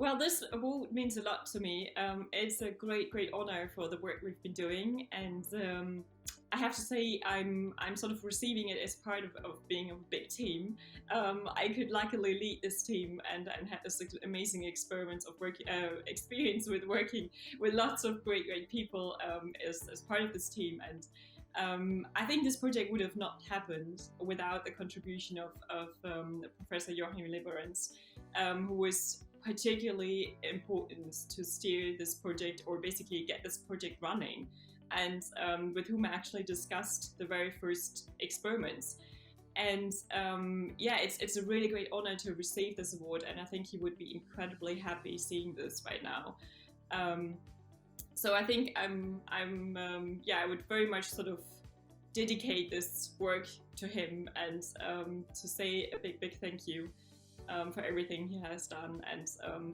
Well, this award means a lot to me. It's a great honor for the work we've been doing, and I have to say I'm sort of receiving it as part of being a big team. I could luckily lead this team and had this amazing experience with working with lots of great people as part of this team. And I think this project would have not happened without the contribution of Professor Joachim Leberens, who was particularly important to steer this project, or basically get this project running, and with whom I actually discussed the very first experiments. And yeah, it's a really great honor to receive this award, and I think he would be incredibly happy seeing this right now. So I think yeah, I would very much sort of dedicate this work to him, and to say a big thank you for everything he has done, and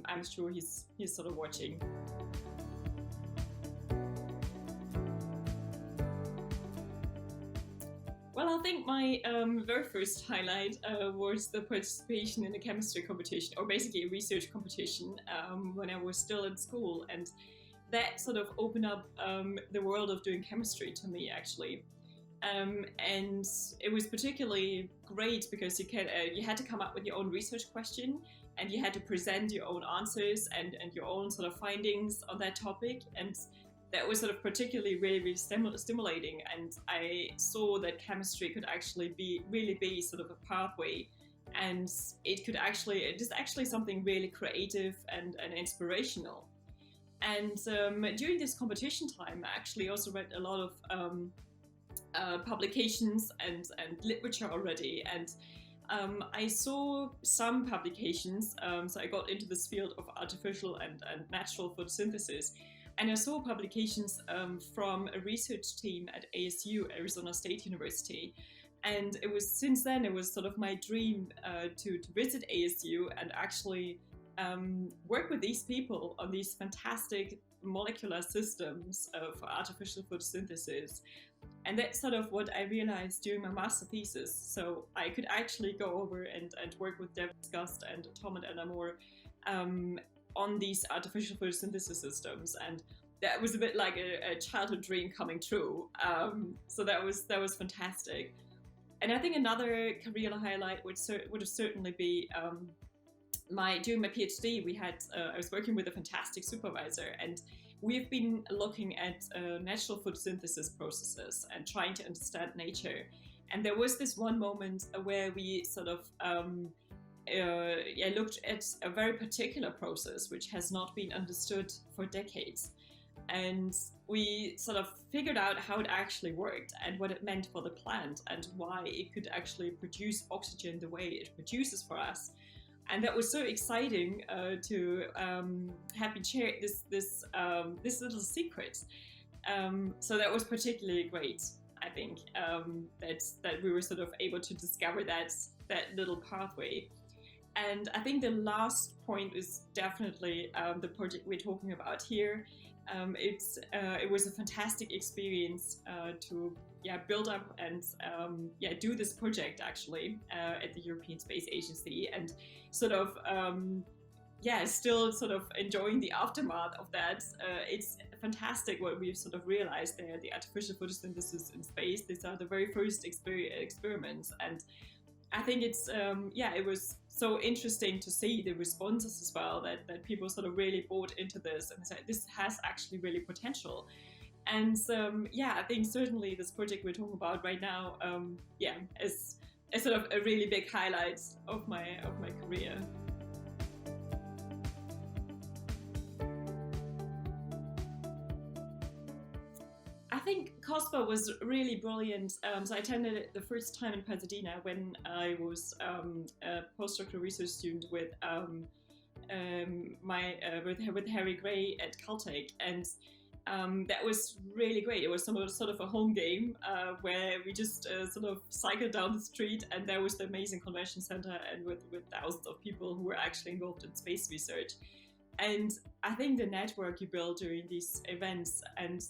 I'm sure he's sort of watching. Well, I think my very first highlight was the participation in a chemistry competition, or basically a research competition, when I was still in school, and that sort of opened up the world of doing chemistry to me, actually. And it was particularly great because you had to come up with your own research question, and you had to present your own answers and your own sort of findings on that topic, and that was sort of particularly really stimulating. And I saw that chemistry could actually be sort of a pathway, and it is actually something really creative and inspirational. And during this competition time, I actually also read a lot of publications and literature already, and I saw some publications, so I got into this field of artificial and natural photosynthesis, and I saw publications from a research team at ASU, Arizona State University. And since then it was sort of my dream to visit ASU and actually work with these people on these fantastic molecular systems for artificial photosynthesis. And that's sort of what I realized during my master thesis. So I could actually go over and work with David Gust and Tom and Anna Moore on these artificial photosynthesis systems. And that was a bit like a childhood dream coming true. So that was fantastic. And I think another career highlight would certainly be during my PhD, I was working with a fantastic supervisor, and we've been looking at natural photosynthesis processes and trying to understand nature. And there was this one moment where we sort of looked at a very particular process which has not been understood for decades. And we sort of figured out how it actually worked and what it meant for the plant and why it could actually produce oxygen the way it produces for us. And that was so exciting to have been shared this little secret. So that was particularly great, I think, that we were sort of able to discover that little pathway. And I think the last point is definitely the project we're talking about here. It was a fantastic experience to build up and do this project actually at the European Space Agency, and sort of still sort of enjoying the aftermath of that. It's fantastic what we've sort of realized there, the artificial photosynthesis in space. These are the very first experiments, and I think it's it was so interesting to see the responses as well, that people sort of really bought into this and said this has actually really potential. And I think certainly this project we're talking about right now is sort of a really big highlight of my career. I think COSPAR was really brilliant. So I attended it the first time in Pasadena when I was a postdoctoral research student with Harry Gray at Caltech, and that was really great. It was sort of a home game where we just sort of cycled down the street, and there was the amazing convention center, and with thousands of people who were actually involved in space research. And I think the network you build during these events, and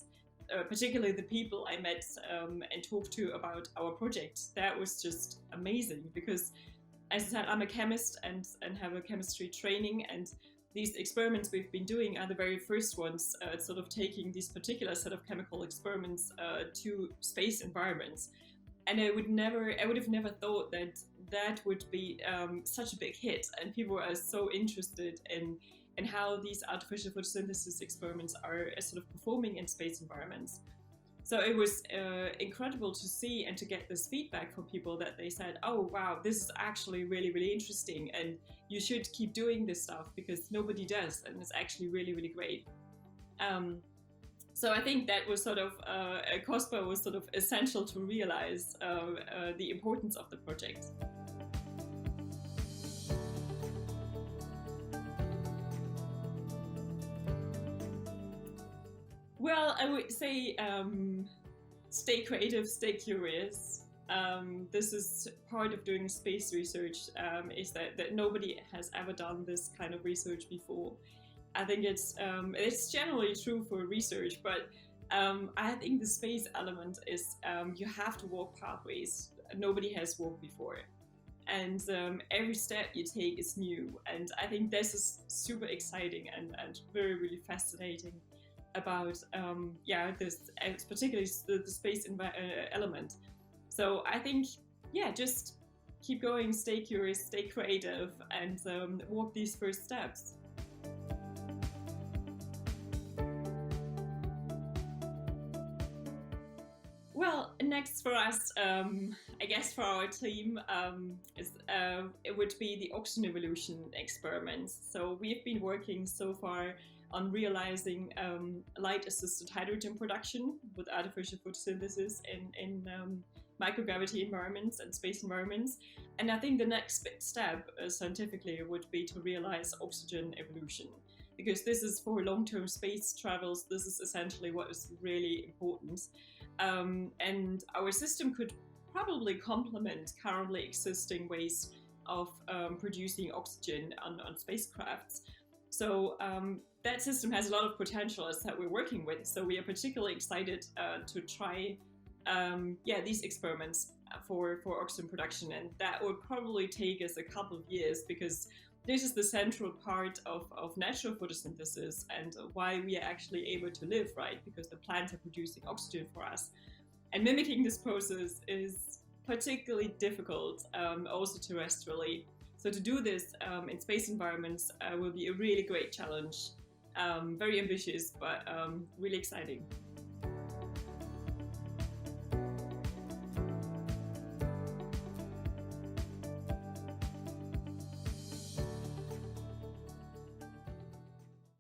particularly the people I met and talked to about our project, that was just amazing, because as I said, I'm a chemist and have a chemistry training, and these experiments we've been doing are the very first ones, sort of taking these particular set of chemical experiments to space environments. And I would have never thought that that would be such a big hit, and people are so interested in how these artificial photosynthesis experiments are sort of performing in space environments. So it was incredible to see and to get this feedback from people that they said, oh wow, this is actually really, really interesting, and you should keep doing this stuff because nobody does, and it's actually really, really great. So I think that was sort of, COSPAR was sort of essential to realize the importance of the project. Well, I would say stay creative, stay curious. This is part of doing space research, is that nobody has ever done this kind of research before. I think it's generally true for research, but I think the space element is you have to walk pathways nobody has walked before. And every step you take is new. And I think this is super exciting and very, really fascinating about this, particularly the space element. So I think, just keep going, stay curious, stay creative, and walk these first steps. Well, next for us, I guess for our team, it would be the oxygen evolution experiments. So we've been working so far on realizing light-assisted hydrogen production with artificial photosynthesis in microgravity environments and space environments. And I think the next big step scientifically would be to realize oxygen evolution, because this is for long-term space travels. This is essentially what is really important. And our system could probably complement currently existing ways of producing oxygen on spacecrafts. So that system has a lot of potential as that we're working with. So we are particularly excited to try these experiments for oxygen production. And that would probably take us a couple of years, because this is the central part of natural photosynthesis and why we are actually able to live, right? Because the plants are producing oxygen for us. And mimicking this process is particularly difficult, also terrestrially. So to do this in space environments will be a really great challenge. Very ambitious, but really exciting.